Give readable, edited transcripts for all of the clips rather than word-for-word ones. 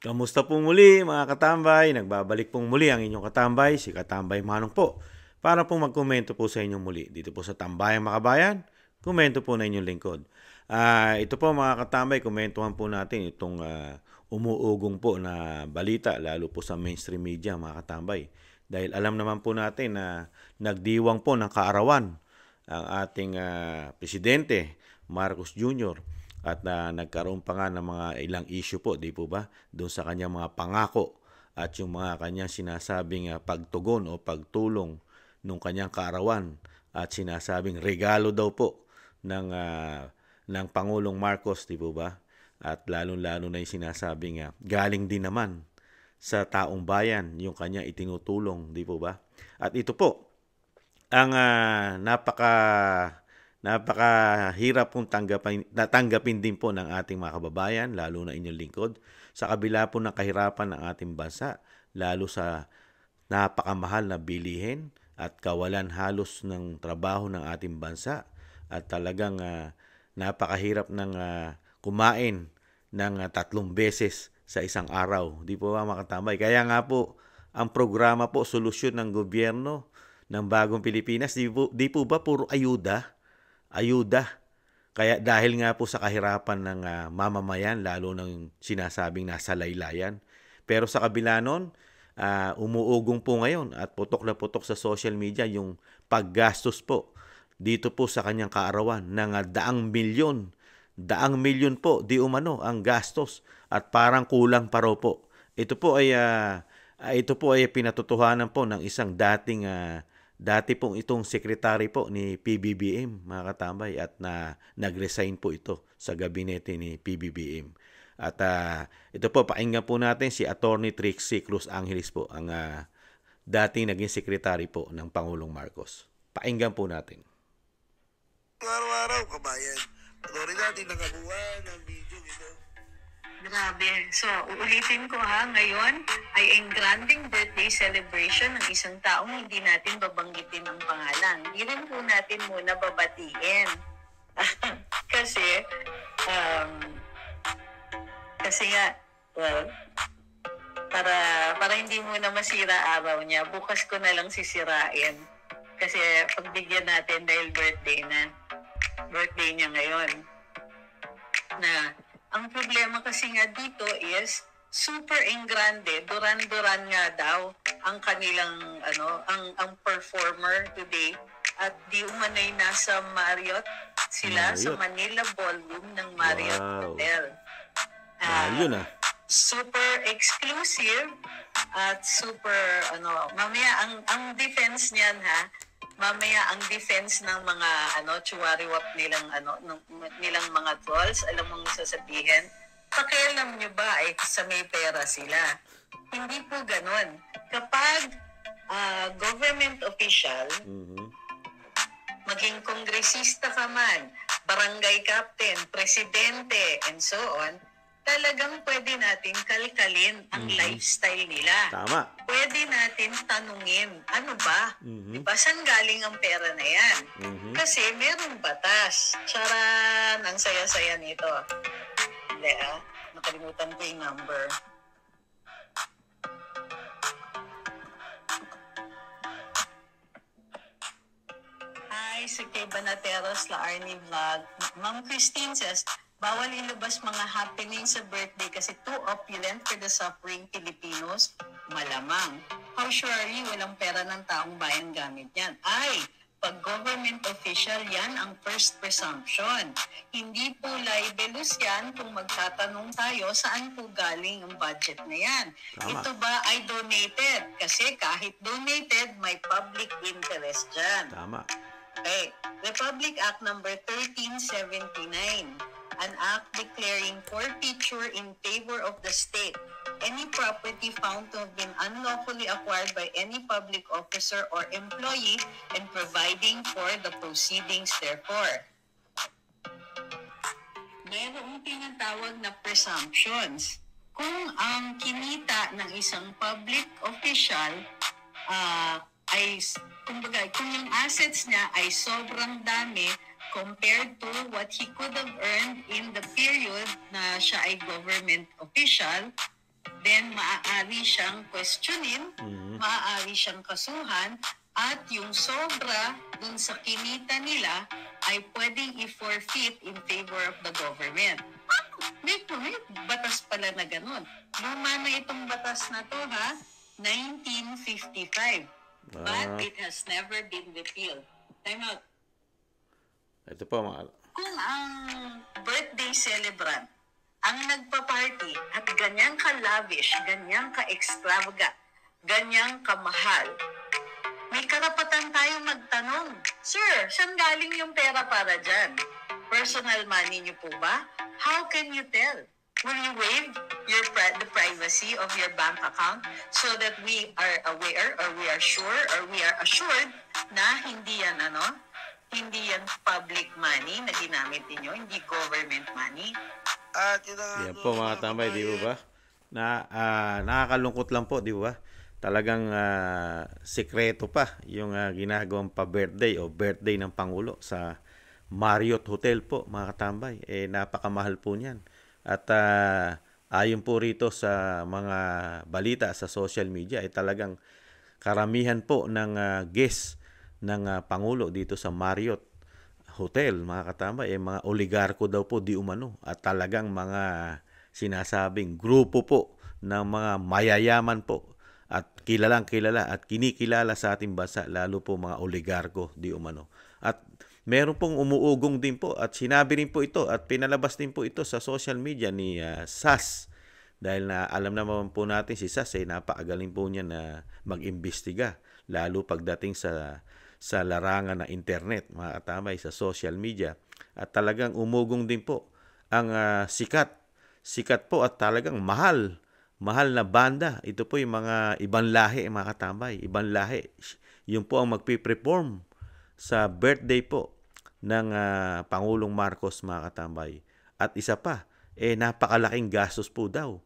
Kamusta po muli mga katambay? Nagbabalik pong muli ang inyong katambay, si Katambay Manong po, para po magkomento po sa inyong muli. Dito po sa Tambayang Makabayan, komento po na inyong lingkod. Ito po mga katambay, komentuhan po natin itong umuugong po na balita, lalo po sa mainstream media mga katambay. Dahil alam naman po natin na nagdiwang po ng kaarawan ang ating presidente, Marcos Jr. At nagkaroon pa nga ng mga ilang issue po, di po ba? Doon sa kanyang mga pangako at yung mga kanyang sinasabing pagtugon o pagtulong nung kanyang kaarawan at sinasabing regalo daw po ng Pangulong Marcos, di po ba? At lalo-lalo na yung sinasabing galing din naman sa taong bayan yung kanya itinutulong, di po ba? At ito po, ang napakahirap pong tanggapin din po ng ating mga kababayan, lalo na inyong lingkod, sa kabila po ng kahirapan ng ating bansa, lalo sa napakamahal na bilihin at kawalan halos ng trabaho ng ating bansa at talagang napakahirap ng kumain ng 3 beses sa isang araw. Di po ba makatambay? Kaya nga po, ang programa po, solusyon ng gobyerno ng bagong Pilipinas, di po ba puro ayuda? Ayuda. Kaya dahil nga po sa kahirapan ng mamamayan, lalo ng sinasabing nasa laylayan. Pero sa kabila nun, umuugong po ngayon at putok na putok sa social media yung paggastos po dito po sa kanyang kaarawan ng daang milyon. Daang milyon po, di umano, ang gastos at parang kulang pa raw po. Ito po ay pinatotohanan po ng isang dati pong itong sekretary po ni PBBM, mga katambay, at nag-resign po ito sa gabinete ni PBBM. At ito po, pakinggan po natin si Attorney Trixie Cruz Angeles po, ang dating naging sekretary po ng Pangulong Marcos. Pakinggan po natin. Araw-araw, kabayan. Panoorin natin nakabuhan ng video ito. Grabe. So, uulitin ko ha, ngayon ay ang granding birthday celebration ng isang taong hindi natin babanggitin ang pangalan. Hindi rin po natin muna babatiin. kasi, um, kasi nga, well, para hindi muna masira araw niya, bukas ko na lang sisirain. Kasi pagbigyan natin dahil birthday niya ngayon. Na ang problema kasi nga dito is super engrande, duran-duran nga daw ang kanilang ang performer today at di umanay nasa Marriott sila sa Manila Ballroom ng Marriott Hotel. Yun Super exclusive at super mamaya ang defense niyan mamaya ang defense ng mga chuwariwap nilang mga trolls, alam mong sasabihin, pakialam nyo ba sa may pera sila? Hindi po ganon. Kapag government official, maging kongresista ka man, barangay captain, presidente, and so on, talagang pwede natin kalkalin ang lifestyle nila. Tama. Pwede natin tanungin, ano ba? Diba, saan galing ang pera na yan? Kasi merong batas. Charan! Ang saya-saya nito. Hindi nakalimutan ko yung number. Hi, si Kay Banateros, La Arnie Vlog. Ma'am Christine says, bawal ilabas mga happening sa birthday kasi too opulent for the suffering Filipinos. Malamang. How sure are you walang pera ng taong bayan gamit yan? Pag government official yan ang first presumption. Hindi po libelous yan kung magtatanong tayo saan po galing ang budget na yan. Tama. Ito ba ay donated? Kasi kahit donated, may public interest dyan. Tama. Okay. Republic Act number 1379. An act declaring forfeiture in favor of the state any property found to have been unlawfully acquired by any public officer or employee and providing for the proceedings therefore. Mayroong tinatawag na presumptions. Kung ang kinita ng isang public official kung yung assets niya ay sobrang dami compared to what he could have earned in the period na siya ay government official, then maaari siyang questionin, maaari siyang kasuhan, at yung sobra dun sa kinita nila ay pwedeng i-forfeit in favor of the government. May batas pala na ganun. Luma na itong batas na to, ha? 1955. But it has never been repealed. Time out. Ito po mga... Kung ang birthday celebrant ang nagpa-party at ganyang ka-lavish, ganyang ka-extravagant, ganyang kamahal, may karapatan tayong magtanong, Sir, saan galing yung pera para dyan? Personal money niyo po ba? How can you tell? Will you waive the privacy of your bank account so that we are aware or we are sure or we are assured na hindi yan hindi yan public money na ginamit ninyo, hindi government money? At yun na Yan po mga tambay, di ba? Nakakalungkot lang po, di ba? Talagang sikreto pa yung ginagawang pa-birthday o birthday ng Pangulo sa Marriott Hotel po, mga katambay. Napakamahal po niyan. At ayon po rito sa mga balita sa social media, talagang karamihan po ng guests ng Pangulo dito sa Marriott Hotel, mga katambay, mga oligarko daw po di umano. At talagang mga sinasabing grupo po ng mga mayayaman po at kilalang kilala at kinikilala sa ating bansa, lalo po mga oligarko di umano. At meron pong umuugong din po at sinabi rin po ito at pinalabas din po ito sa social media ni SAS. Dahil na alam naman po natin si SAS napakagaling po niya na mag-imbestiga, lalo pagdating sa larangan ng internet, mga katamay, sa social media. At talagang umugong din po ang sikat po at talagang mahal na banda. Ito po yung mga ibang lahi, mga katambay, ibang lahi. Yung po ang magpiperform sa birthday po ng Pangulong Marcos, mga katambay. At isa pa, napakalaking gastos po daw.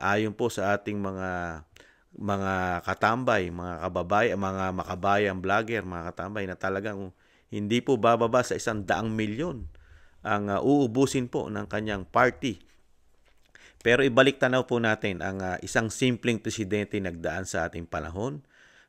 Ayon po sa ating mga katambay, mga kababayan, mga makabayang vlogger, mga katambay, na talagang hindi po bababa sa 100 milyon ang uubusin po ng kanyang party. Pero ibalik tanaw po natin ang isang simpleng presidente nagdaan sa ating panahon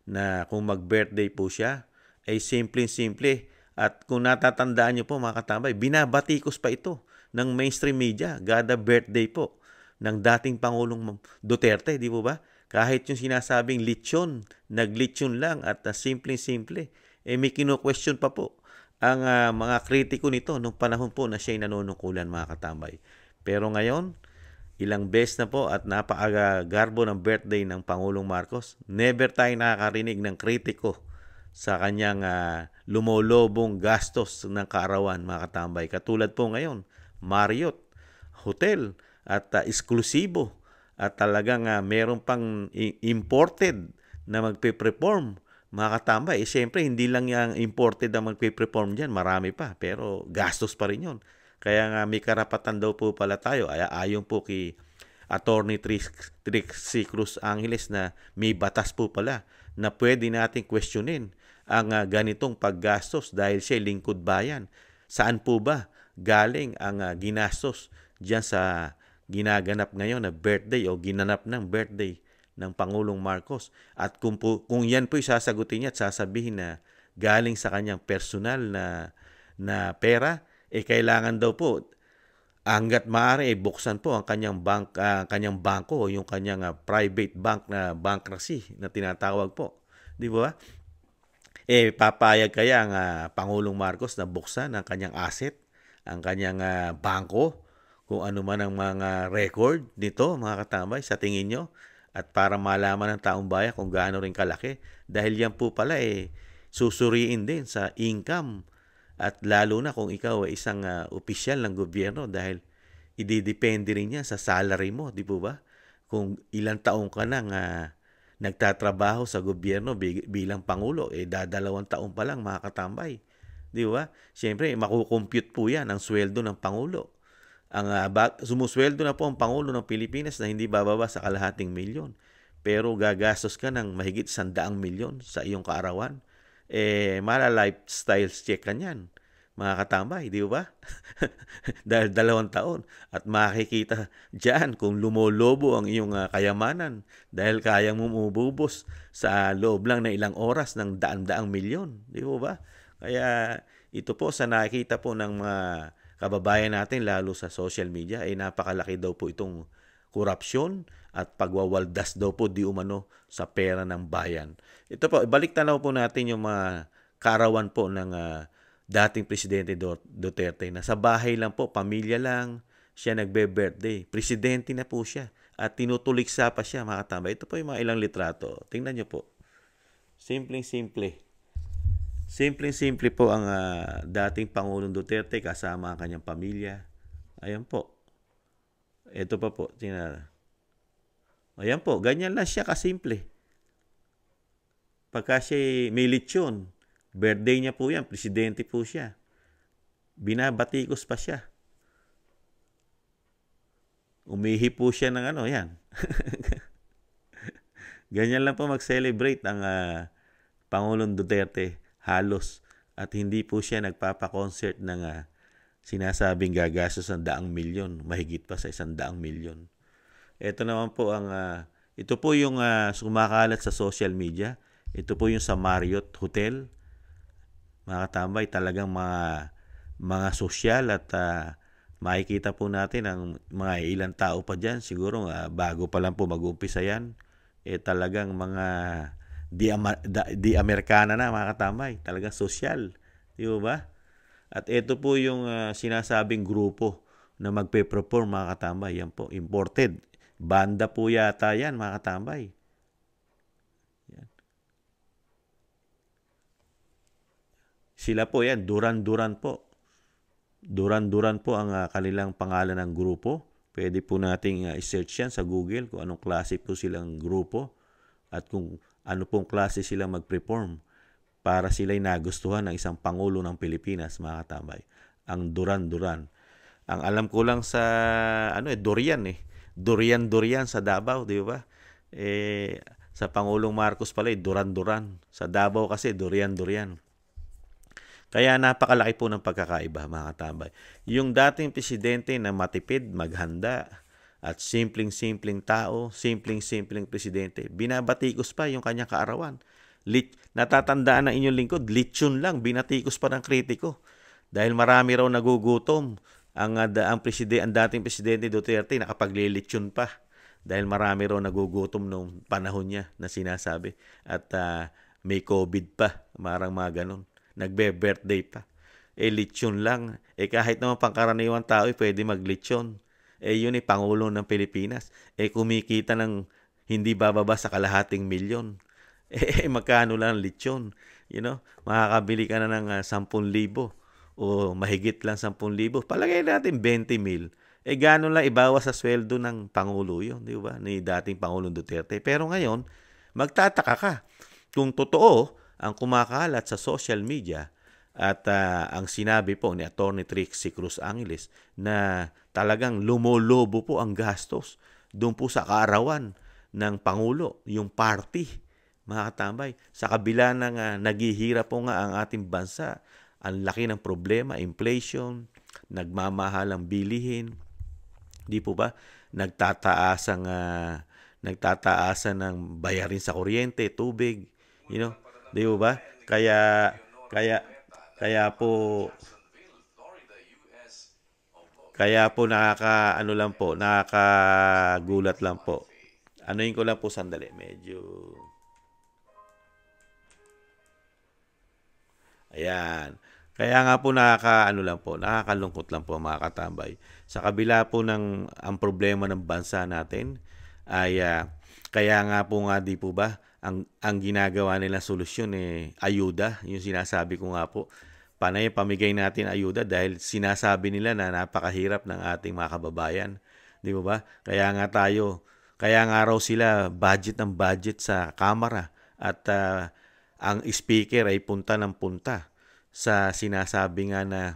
na kung mag-birthday po siya, ay simple-simple. At kung natatandaan niyo po, mga katambay, binabatikos pa ito ng mainstream media, gada birthday po ng dating Pangulong Duterte, di po ba? Kahit yung sinasabing lechon, naglechon lang at simple-simple, may kino-question pa po ang mga kritiko nito nung panahon po na siya'y nanunungkulan, mga katambay. Pero ngayon, ilang beses na po at napakagarbo ng birthday ng Pangulong Marcos, never tayo nakakarinig ng kritiko sa kanyang lumolobong gastos ng kaarawan, mga katambay. Katulad po ngayon, Marriott Hotel at eksklusibo. At talagang meron pang imported na magpe-perform, mga katambay. Siyempre, hindi lang yung imported na magpe-perform dyan. Marami pa. Pero gastos pa rin yun. Kaya nga may karapatan daw po pala tayo. Ayon po kay Attorney Trixie Cruz Angeles na may batas po pala na pwede natin questionin ang ganitong paggastos dahil siya lingkod bayan. Saan po ba galing ang ginastos dyan sa ginaganap ngayon na birthday o ginanap ng birthday ng Pangulong Marcos? At kung yan po sasagutin niya at sasabihin na galing sa kanyang personal na pera, kailangan daw po hanggat maaari buksan po ang kanyang bangko o yung kanyang private bank na bankruptcy na tinatawag po. Di ba? Papayag kaya ang Pangulong Marcos na buksan ang kanyang asset, ang kanyang bangko, kung ano man ang mga record nito, mga katambay, sa tingin nyo? At para malaman ng taong bayan kung gaano rin kalaki. Dahil yan po pala susuriin din sa income. At lalo na kung ikaw ay isang opisyal ng gobyerno dahil ididepende rin yan sa salary mo, di po ba? Kung ilang taong ka nang nagtatrabaho sa gobyerno bilang Pangulo, 2 taon pa lang, mga katambay. Di ba? Siyempre, makukompute po yan ang sweldo ng Pangulo. Sumusweldo na po ang Pangulo ng Pilipinas na hindi bababa sa kalahating milyon. Pero gagastos ka ng mahigit 100 milyon sa iyong kaarawan. Mala lifestyle check ka niyan. mga katambay, di ba? Dahil 2 taon. At makikita dyan kung lumolobo ang iyong kayamanan dahil kayang mumububos sa loob lang ng ilang oras ng daan-daang milyon. Di ba? Kaya ito po sa nakikita po ng mga kababayan natin lalo sa social media ay napakalaki daw po itong korupsyon at pagwawaldas daw po di umano sa pera ng bayan. Ito po, ibalik tanaw po natin yung mga kaarawan po ng dating Presidente Duterte na sa bahay lang po, pamilya lang, siya nagbe-birthday. Presidente na po siya at tinutuliksa pa siya, mga katambay. Ito po yung mga ilang litrato. Tingnan nyo po. Simpleng-simple. Simpleng-simple po ang dating Pangulong Duterte kasama ang kanyang pamilya. Ayan po. Ito pa po. Tingnan. Ayan po. Ganyan lang siya kasimple. Pagka siya may lechon, birthday niya po yan, presidente po siya. Binabatikos pa siya. Umihi po siya ng yan. Ganyan lang po mag-celebrate ang Pangulong Duterte halos at hindi po siya nagpapa-concert ng sinasabing gagastos ng 100 milyon, mahigit pa sa 100 milyon. Ito naman po ito po yung sumakalat sa social media. Ito po yung sa Marriott Hotel. Mga katambay, talagang mga sosyal at makikita po natin ang mga ilang tao pa dyan. Siguro bago pa lang po mag-umpisa yan. Talagang mga di Amerikana na, mga katambay. Talagang sosyal. Di ba? At ito po yung sinasabing grupo na magpe-perform, mga katambay. Yan po, imported. Banda po yata yan, mga katambay. Sila po yan, Duran-Duran po. Duran-Duran po ang kanilang pangalan ng grupo. Pwede po nating i-search yan sa Google kung anong klase po silang grupo at kung ano pong klase silang mag-perform para sila'y nagustuhan ng isang Pangulo ng Pilipinas, mga katambay. Ang Duran-Duran. Ang alam ko lang sa Durian Durian sa Davao, di ba? Sa Pangulong Marcos pala, Duran-Duran. Sa Davao kasi, Durian. Kaya napakalaki po ng pagkakaiba, mga katambay. Yung dating presidente na matipid, maghanda, at simpleng-simpleng tao, simpleng-simpleng presidente, binabatikos pa yung kanyang kaarawan. Natatandaan ng inyong lingkod, lechon lang, binatikos pa ng kritiko. Dahil marami raw nagugutom. Ang dating presidente Duterte nakapaglilechon pa. Dahil marami raw nagugutom nung panahon niya na sinasabi. At may COVID pa, marang mga ganon. Nagbe-birthday pa. Lechon lang. Kahit naman pangkaraniwang tao, pwede maglechon. Yun Pangulo ng Pilipinas. Kumikita ng hindi bababa sa kalahating milyon. Magkano lang lechon? Makakabili ka na ng 10,000 o mahigit lang 10,000. Palagay natin 20,000. Gano'n lang ibawas sa sweldo ng Pangulo yun, di ba? Ni dating Pangulong Duterte. Pero ngayon, magtataka ka kung totoo ang kumakalat sa social media at ang sinabi po ni Atty. Trixie Cruz Angeles na talagang lumolobo po ang gastos doon po sa kaarawan ng Pangulo, yung party, mga katambay. Sa kabila ng naghihirap po nga ang ating bansa, ang laki ng problema, inflation, nagmamahal ang bilihin, di po ba? Nagtataasan ng bayarin sa kuryente, tubig, di po ba? Kaya po nakakagulat lang po. Anuhin ko lang po sandali, medyo. Ayan. Kaya nga po nakakalungkot lang po, mga katambay. Sa kabila po ng ang problema ng bansa natin ay kaya nga di po ba ang ginagawa nilang solusyon ayuda, yung sinasabi ko nga po. Panay pamigay natin ayuda dahil sinasabi nila na napakahirap ng ating mga kababayan. Di po ba? Kaya nga raw sila budget sa Kamara at ang speaker ay punta ng punta sa sinasabi nga na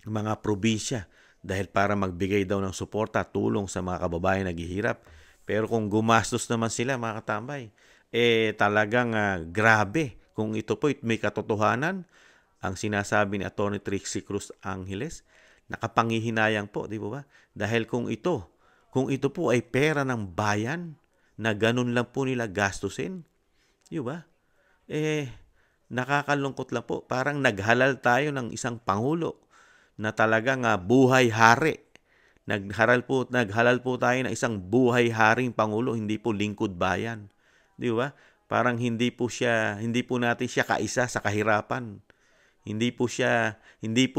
mga probinsya dahil para magbigay daw ng suporta, tulong sa mga kababayan naghihirap. Pero kung gumastos naman sila, mga katambay, talagang grabe. Kung ito po may katotohanan, ang sinasabi ni Atty. Trixie Cruz Angeles, nakapangihinayang po, di ba? Dahil kung ito po ay pera ng bayan na ganun lang po nila gastusin, di ba? Nakakalungkot lang po. Parang naghalal tayo ng isang pangulo na talagang buhay hari. Naghalal po tayo ng isang buhay haring pangulo, hindi po lingkod bayan. Di ba? Parang hindi po natin siya kaisa sa kahirapan. Hindi po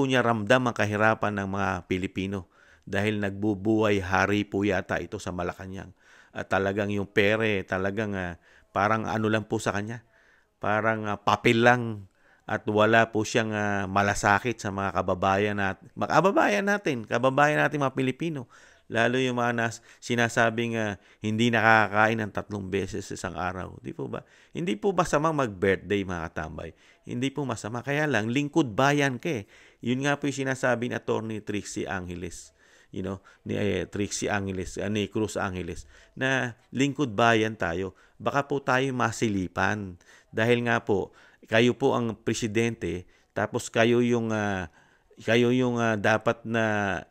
niya ramdam ang kahirapan ng mga Pilipino dahil nagbubuhay hari po yata ito sa Malacanang. At talagang yung pere, talagang parang ano lang po sa kanya. Parang papel lang at wala po siyang malasakit sa mga kababayan natin mga Pilipino. Lalo yung mga sinasabing hindi nakakakain ng 3 beses sa isang araw. Di po ba? Hindi po masamang mag-birthday mga katambay. Hindi po masama. Kaya lang, lingkod bayan ka eh. Yun nga po yung sinasabi ni Atty. Trixie Angeles. Ni Trixie Angeles, ni Cruz Angeles, na lingkod bayan tayo. Baka po tayo masilipan. Dahil nga po, kayo po ang presidente, tapos kayo yung dapat na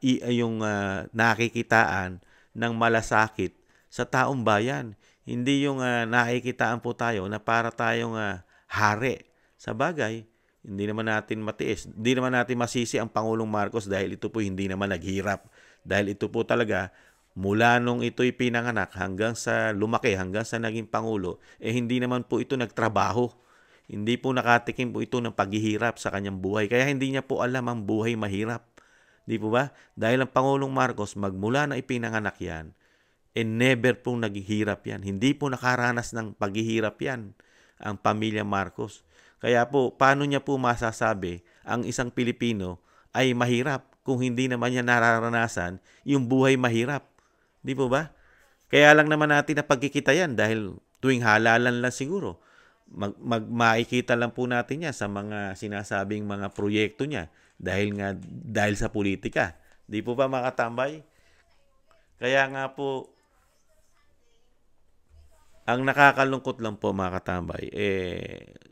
nakikitaan ng malasakit sa taong bayan. Hindi yung nakikitaan po tayo na para tayong hari. Sa bagay, hindi naman natin matiis. Hindi naman natin masisi ang Pangulong Marcos dahil ito po hindi naman naghirap. Dahil ito po talaga, mula nung ito'y pinanganak hanggang sa lumaki, hanggang sa naging Pangulo, hindi naman po ito nagtrabaho. Hindi po nakatikim po ito ng paghihirap sa kanyang buhay. Kaya hindi niya po alam ang buhay mahirap. Di po ba? Dahil ang Pangulong Marcos, magmula na ipinanganak yan, never pong naghihirap yan. Hindi po nakaranas ng paghihirap yan, ang pamilya Marcos. Kaya po, paano niya po masasabi ang isang Pilipino ay mahirap kung hindi naman niya nararanasan yung buhay mahirap? Di po ba? Kaya lang naman natin na pagkikita yan dahil tuwing halalan lang siguro. Makikita lang po natin yan sa mga sinasabing mga proyekto niya dahil sa politika. Di po ba mga katambay? Kaya nga po, ang nakakalungkot lang po mga katambay,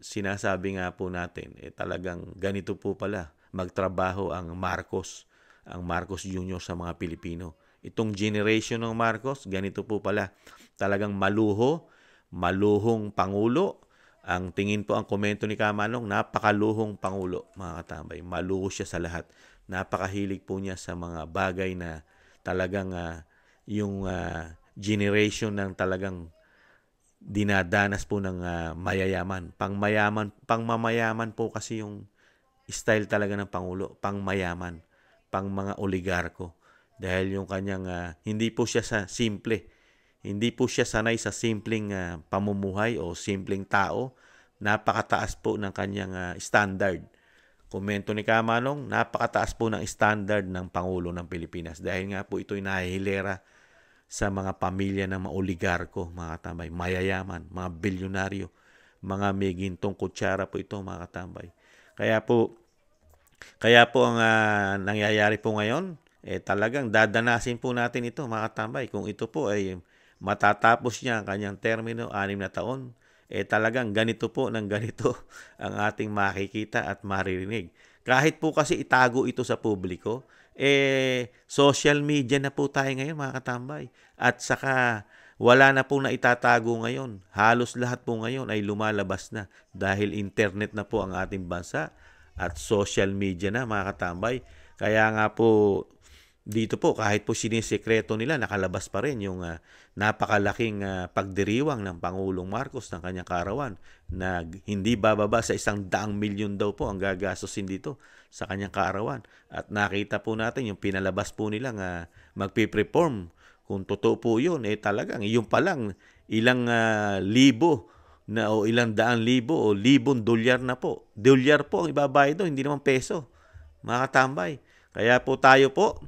sinasabi nga po natin, talagang ganito po pala magtrabaho ang Marcos Jr. sa mga Pilipino. Itong generation ng Marcos, ganito po pala, talagang maluhong Pangulo. Ang tingin po, ang komento ni Kamanong, napakaluhong Pangulo, mga katambay. Maluho siya sa lahat. Napakahilig po niya sa mga bagay na talagang yung generation ng talagang dinadanas po ng mayayaman. Pangmamayaman po kasi yung style talaga ng Pangulo. Pangmayaman. Pang mga oligarko. Dahil yung kanyang, hindi po siya sa simple. Hindi po siya sanay sa simpleng pamumuhay o simpleng tao. Napakataas po ng kanyang standard. Komento ni Kamanong, napakataas po ng standard ng Pangulo ng Pilipinas. Dahil nga po ito'y nahihilera sa mga pamilya ng mga oligarko, mga katambay, mayayaman, mga bilyonaryo, mga may gintong kutsara po ito, mga katambay. Kaya po ang nangyayari po ngayon, talagang dadanasin po natin ito, mga katambay. Kung ito po ay matatapos niya ang kanyang termino, 6 na taon, talagang ganito po ng ganito ang ating makikita at maririnig. Kahit po kasi itago ito sa publiko, social media na po tayo ngayon mga katambay. At saka wala na po na itatago ngayon. Halos lahat po ngayon ay lumalabas na dahil internet na po ang ating bansa at social media na mga katambay. Kaya nga po dito po kahit po sinisekreto nila, nakalabas pa rin yung napakalaking pagdiriwang ng Pangulong Marcos ng kanyang kaarawan na hindi bababa sa 100 milyon daw po ang gagastusin dito sa kanyang kaarawan. At nakita po natin yung pinalabas po nilang magpipreform. Kung totoo po yun, talagang yung palang ilang libo na o ilang daan libo o libong dolyar na po. Dolyar po ang ibabayad doon, hindi naman peso. Mga katambay. Kaya po tayo po,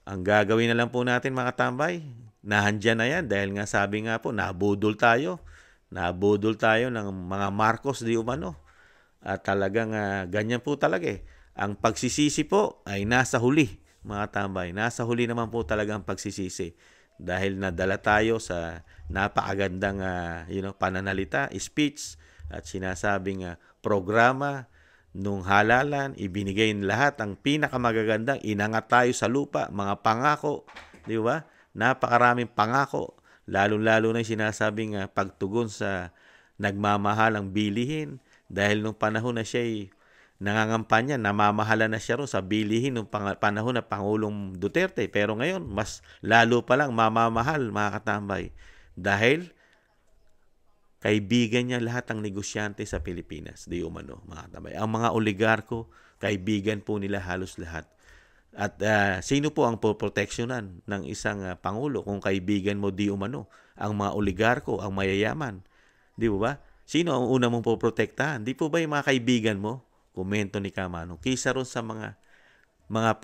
ang gagawin na lang po natin mga katambay, nahandyan na yan dahil nga sabi nga po, nabudol tayo ng mga Marcos di umano. At talagang ganyan po talaga Ang pagsisisi po ay nasa huli, mga tambay. Nasa huli naman po talaga ang pagsisisi. Dahil nadala tayo sa napakagandang pananalita, speech, at sinasabing programa, nung halalan, ibinigay lahat ang pinakamagagandang, inangat tayo sa lupa, mga pangako, di ba? Napakaraming pangako, lalo-lalo na yung sinasabing pagtugon sa nagmamahalang bilihin, dahil nung panahon na siya'y nangangampanya, namamahala na siya ro sa bilihin nung panahon na Pangulong Duterte. Pero ngayon, mas lalo pa lang mamamahal, mga katambay, dahil kaibigan niya lahat ng negosyante sa Pilipinas, di umano, mga katambay. Ang mga oligarko, kaibigan po nila halos lahat. At sino po ang poproteksyonan ng isang pangulo kung kaibigan mo di umano? Ang mga oligarko, ang mayayaman. Di ba? Sino ang una mong poprotektahan? Di po ba yung mga kaibigan mo? Komento ni Kamano. Kisa ron sa mga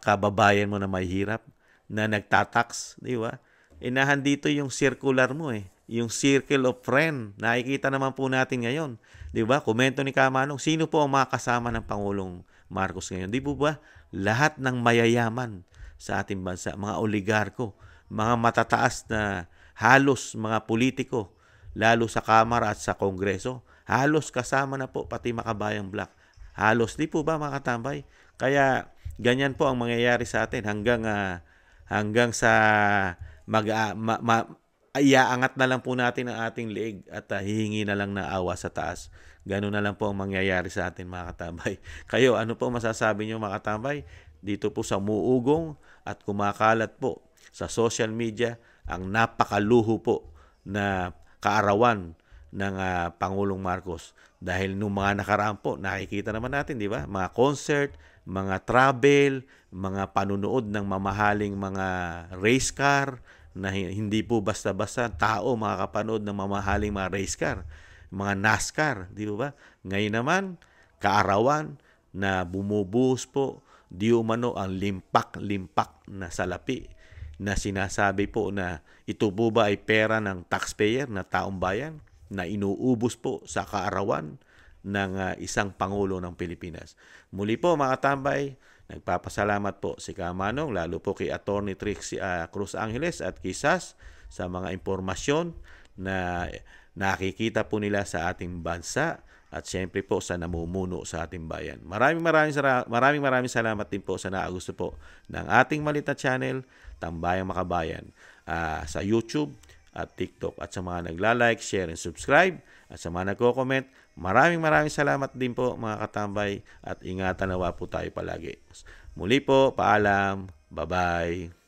kababayan mo na may hirap, na nagtatax, di ba? Inahan dito yung circular mo yung circle of friend. Nakikita naman po natin ngayon. Di ba? Komento ni Kamanong, sino po ang mga kasama ng Pangulong Marcos ngayon? Di po ba? Lahat ng mayayaman sa ating bansa, mga oligarko, mga matataas na halos mga politiko, lalo sa Kamara at sa Kongreso, halos kasama na po pati Makabayang Black. Halos, di po ba mga katambay? Kaya ganyan po ang mangyayari sa atin hanggang sa iaangat na lang po natin ang ating leeg at hihingi na lang na awa sa taas. Ganun na lang po ang mangyayari sa atin, mga katambay. Kayo, ano po masasabi nyo, mga katambay? Dito po sa muugong at kumakalat po sa social media ang napakaluho po na kaarawan ng Pangulong Marcos. Dahil nung mga nakaraan po, nakikita naman natin, di ba? Mga concert, mga travel, mga panunood ng mamahaling mga race car, na hindi po basta-basta tao makakapanood ng mamahaling mga race car, mga NASCAR, di ba? Ngayon naman, kaarawan na bumubuhos po, di umano ang limpak-limpak na salapi na sinasabi po na ito po ba ay pera ng taxpayer na taong bayan na inuubos po sa kaarawan ng isang Pangulo ng Pilipinas. Muli po mga katambay, nagpapasalamat po si Kamanong, lalo po kay Attorney Trixie Cruz Angeles at kay SAS sa mga impormasyon na nakikita po nila sa ating bansa at siyempre po sa namumuno sa ating bayan. Maraming salamat din po sa naagusto po ng ating maliit na channel, Tambayang Makabayan, sa YouTube at TikTok, at sa mga nagla-like, share, and subscribe, at sa mga nagko-comment, maraming salamat din po mga katambay, at ingatan nawa po tayo palagi. Muli po, paalam, bye-bye.